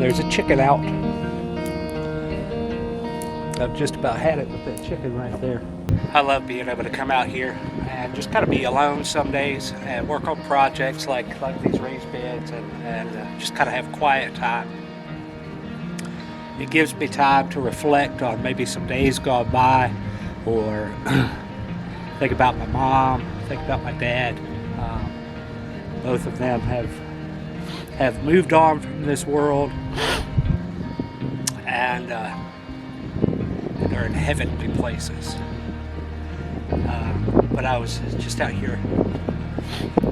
there's a chicken out. I've just about had it with that chicken right there. I love being able to come out here and just kind of be alone some days and work on projects like these raised beds and just kind of have quiet time. It gives me time to reflect on maybe some days gone by, or think about my mom, think about my dad. Both of them have moved on from this world, and they're in heavenly places. But I was just out here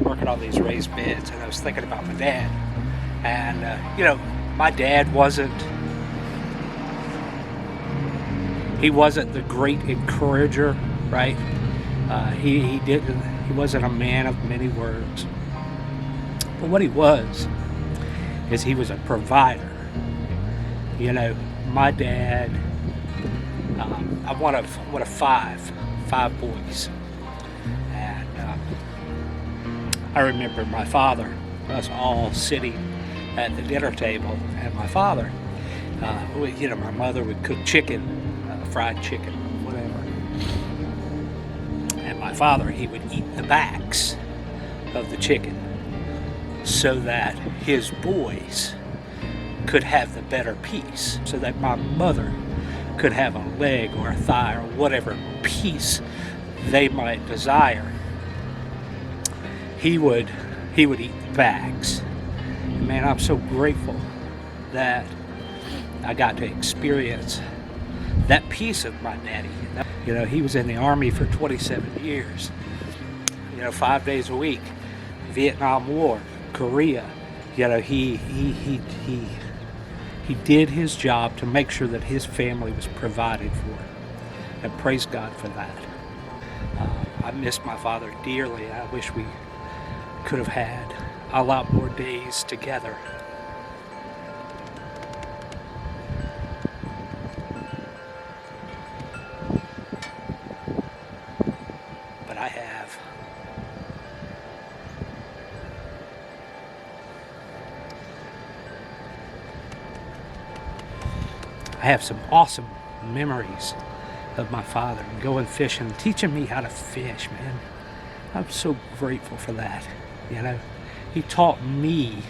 working on these raised beds, and I was thinking about my dad. And my dad wasn't the great encourager, right? He wasn't a man of many words. But what he was is he was a provider. My dad, I'm one of five boys. And I remember my father, us all sitting at the dinner table, and my father, my mother would cook chicken, fried chicken, whatever. And my father, he would eat the backs of the chicken so that his boys could have the better piece, so that my mother could have a leg or a thigh or whatever piece they might desire. He would eat the backs. And man, I'm so grateful that I got to experience that piece of my daddy. He was in the Army for 27 years. 5 days a week. Vietnam War, Korea. He did his job to make sure that his family was provided for. And praise God for that. I miss my father dearly. I wish we could have had a lot more days together. But I have. I have some awesome memories of my father going fishing, teaching me how to fish, man. I'm so grateful for that. He taught me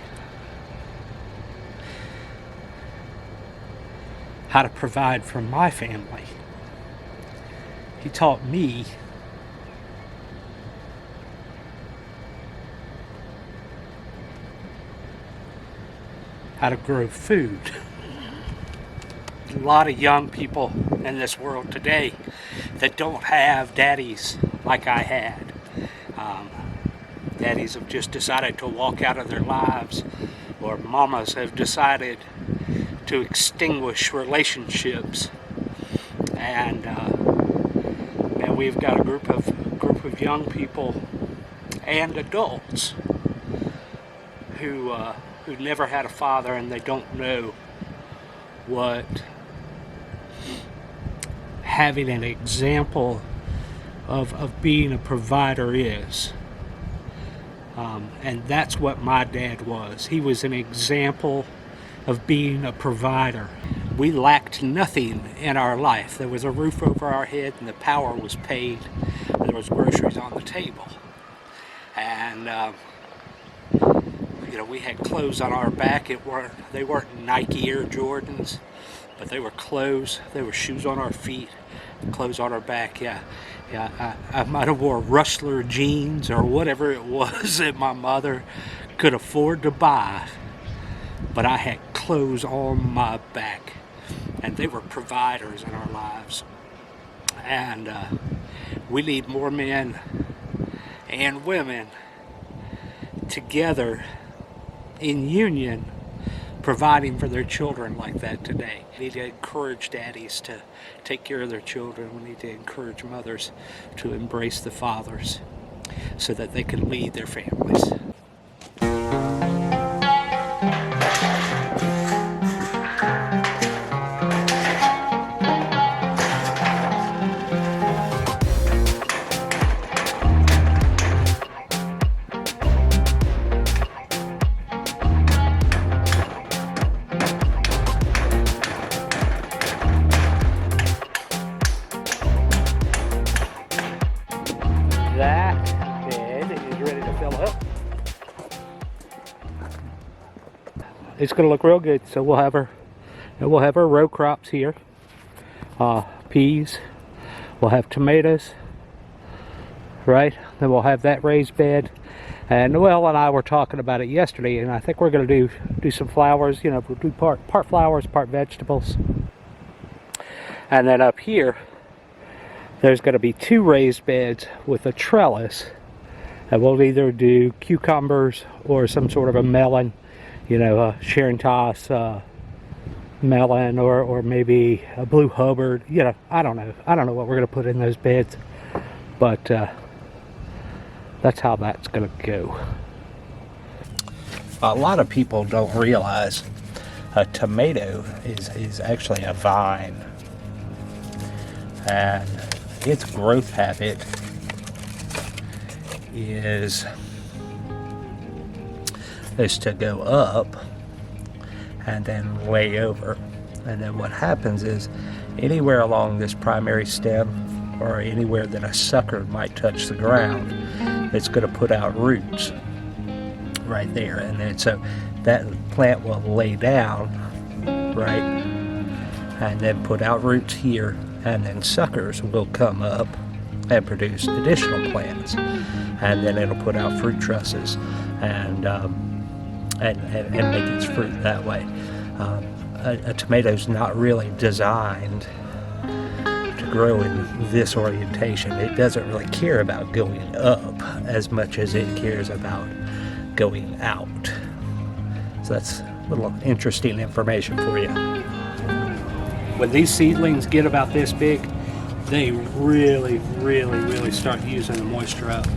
how to provide for my family. He taught me how to grow food. A lot of young people in this world today that don't have daddies like I had. Daddies have just decided to walk out of their lives, or mamas have decided to extinguish relationships, and we've got a group of young people and adults who never had a father, and they don't know what having an example of being a provider is. And that's what my dad was. He was an example of being a provider. We lacked nothing in our life. There was a roof over our head, and the power was paid. There was groceries on the table. And we had clothes on our back. They weren't Nike Air Jordans, but they were clothes. They were shoes on our feet, clothes on our back. I might have wore Rustler jeans or whatever it was that my mother could afford to buy, but I had clothes on my back, and they were providers in our lives. And we need more men and women together in union, providing for their children like that today. We need to encourage daddies to take care of their children. We need to encourage mothers to embrace the fathers so that they can lead their families. That bed is ready to fill up. It's going to look real good. So we'll have our row crops here. Peas. We'll have tomatoes. Right? Then we'll have that raised bed. And Noelle and I were talking about it yesterday, and I think we're going to do some flowers. You know, we'll do part flowers, part vegetables. And then up here, there's going to be 2 raised beds with a trellis. And we'll either do cucumbers or some sort of a melon, you know, Sharon Toss melon, or maybe a blue Hubbard. You know, I don't know what we're going to put in those beds, but that's how that's going to go. A lot of people don't realize a tomato is actually a vine, and its growth habit is to go up and then lay over. And then what happens is, anywhere along this primary stem or anywhere that a sucker might touch the ground, it's going to put out roots right there. And then so that plant will lay down, right, and then put out roots here, and then suckers will come up and produce additional plants, and then it'll put out fruit trusses and make its fruit that way. A tomato's not really designed to grow in this orientation. It doesn't really care about going up as much as it cares about going out. So that's a little interesting information for you. When these seedlings get about this big, they really start using the moisture up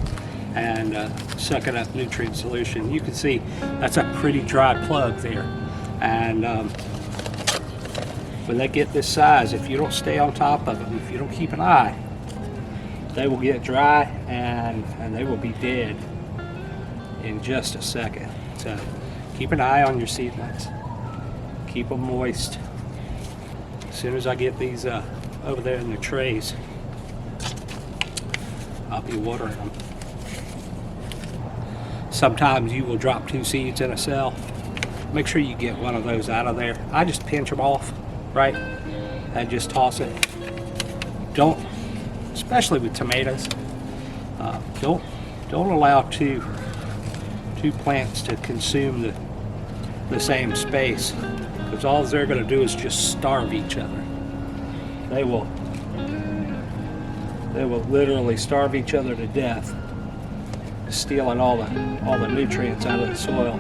and sucking up nutrient solution. You can see that's a pretty dry plug there. And when they get this size, if you don't stay on top of them, if you don't keep an eye, they will get dry and they will be dead in just a second. So keep an eye on your seedlings. Keep them moist. As soon as I get these over there in the trays, I'll be watering them. Sometimes you will drop 2 seeds in a cell. Make sure you get one of those out of there. I just pinch them off, right, and just toss it. Don't, especially with tomatoes, don't allow two plants to consume the same space, because all they're going to do is just starve each other. They will literally starve each other to death, stealing all the nutrients out of the soil.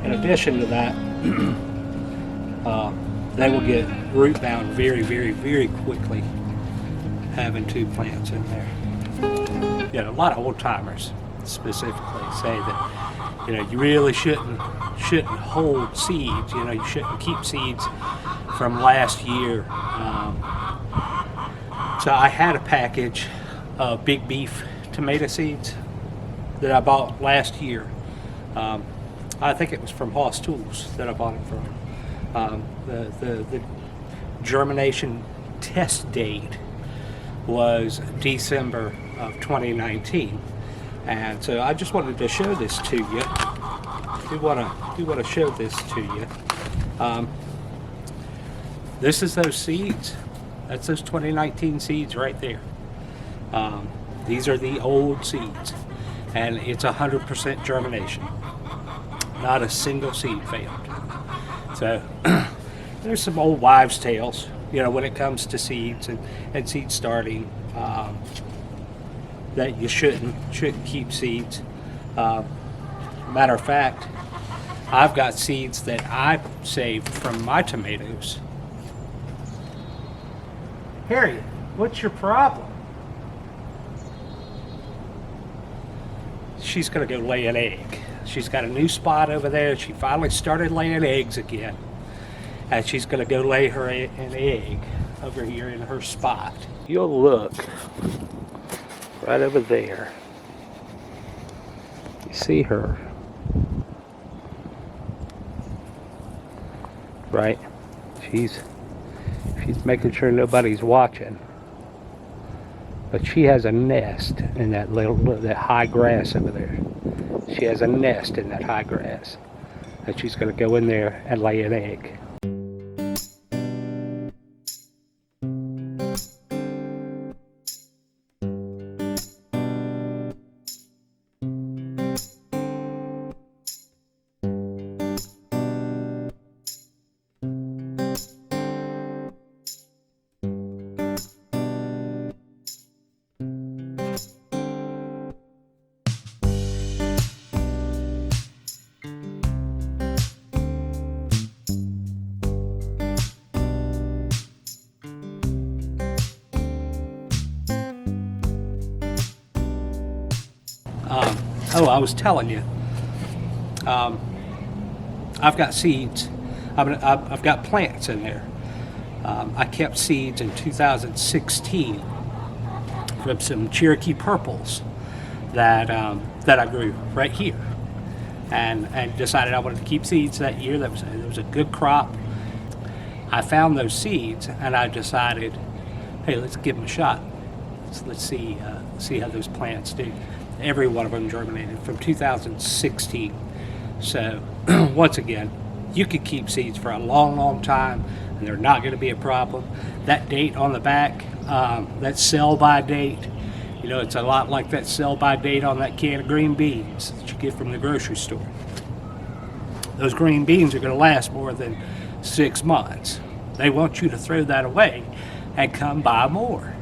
In addition to that, they will get root bound very quickly, having 2 plants in there. You know, a lot of old timers specifically say that, you know, you really shouldn't hold seeds. You know, you shouldn't keep seeds from last year. So I had a package of big beef tomato seeds that I bought last year. I think it was from Hoss Tools that I bought it from. The germination test date was December of 2019, and so I just wanted to show this to you. Do want to show this to you. This is those seeds. That's those 2019 seeds right there. These are the old seeds, and it's 100% germination. Not a single seed failed. So there's some old wives' tales, you know, when it comes to seeds and seed starting, that you shouldn't keep seeds. Matter of fact, I've got seeds that I saved from my tomatoes. Harriet, what's your problem? She's gonna go lay an egg. She's got a new spot over there. She finally started laying eggs again. And she's gonna go lay her an egg over here in her spot. You'll look right over there. You see her, right? She's making sure nobody's watching. But she has a nest in that high grass over there. She has a nest in that high grass. And she's going to go in there and lay an egg. Oh, I was telling you, I've got seeds. I've got plants in there. I kept seeds in 2016 from some Cherokee purples that I grew right here, and decided I wanted to keep seeds that year. That was a good crop. I found those seeds, and I decided, hey, let's give them a shot. Let's see how those plants do. Every one of them germinated from 2016. So once again, you could keep seeds for a long time and they're not going to be a problem. That date on the back, that sell by date, you know, it's a lot like that sell by date on that can of green beans that you get from the grocery store. Those green beans are going to last more than 6 months. They want you to throw that away and come buy more.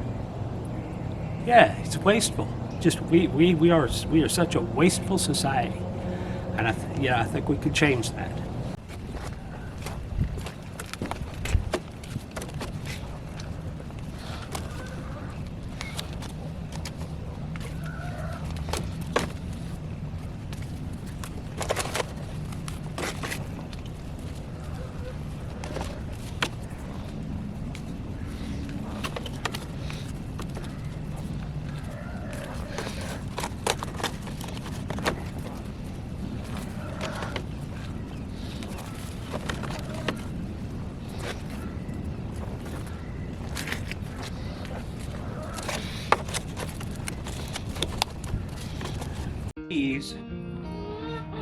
Yeah, it's wasteful. Just we are such a wasteful society, and I think we could change that.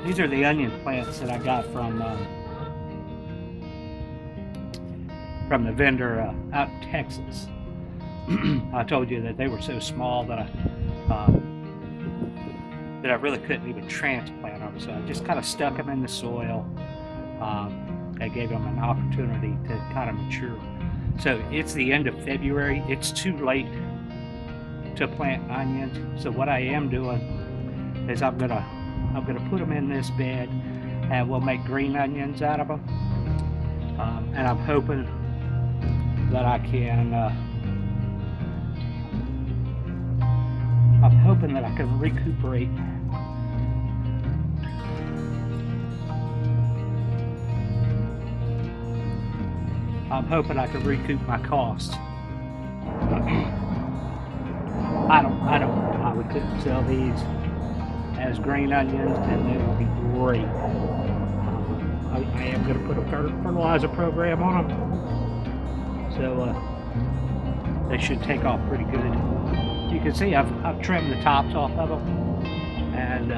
These are the onion plants that I got from the vendor out in Texas. I told you that they were so small that I really couldn't even transplant them, so I just kind of stuck them in the soil. I gave them an opportunity to kind of mature. So it's the end of February. It's too late to plant onions. So what I am doing is I'm gonna put them in this bed, and we'll make green onions out of them. And I'm hoping that I can. I'm hoping that I can recuperate. I'm hoping I can recoup my costs. I don't know how we couldn't sell these as green onions, and they will be great. I am going to put a fertilizer program on them, so they should take off pretty good. You can see I've trimmed the tops off of them, and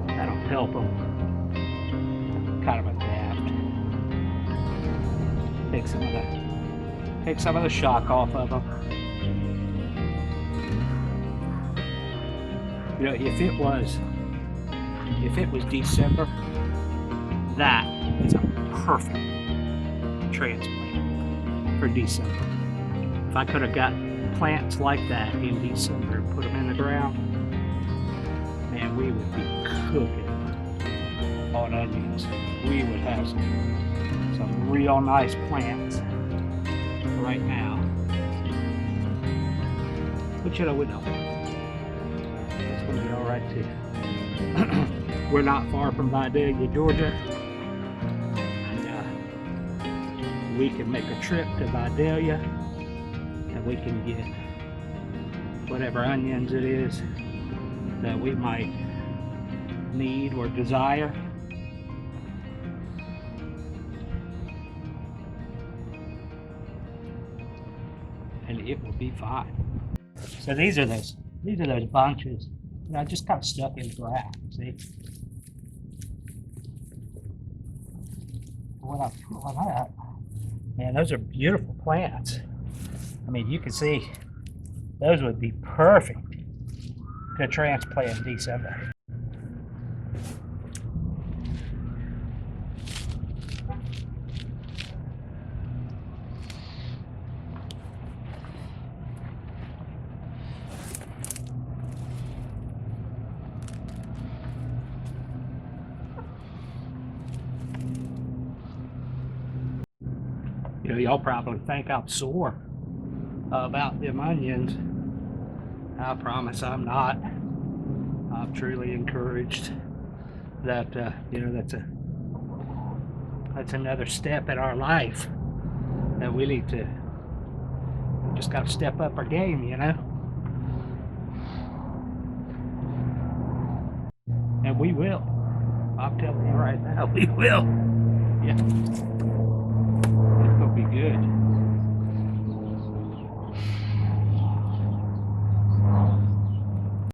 that'll help them kind of adapt. Take some of the shock off of them. You know, if it was December, that is a perfect transplant for December. If I could have got plants like that in December and put them in the ground, man, we would be cooking on onions. We would have some real nice plants right now. But you know, we don't. It's going to be alright too. We're not far from Vidalia, Georgia. And we can make a trip to Vidalia, and we can get whatever onions it is that we might need or desire. And it will be fine. So these are those bunches. You know, just kind of stuck in the ground. See, when I pull them up, man, those are beautiful plants. I mean, you can see those would be perfect to transplant in December. You know, y'all probably think I'm sore about them onions. I promise I'm not. I'm truly encouraged that you know, that's another step in our life that we need to. We just got to step up our game, you know. And we will. I'm telling you right now, we will. Yeah, it will be good.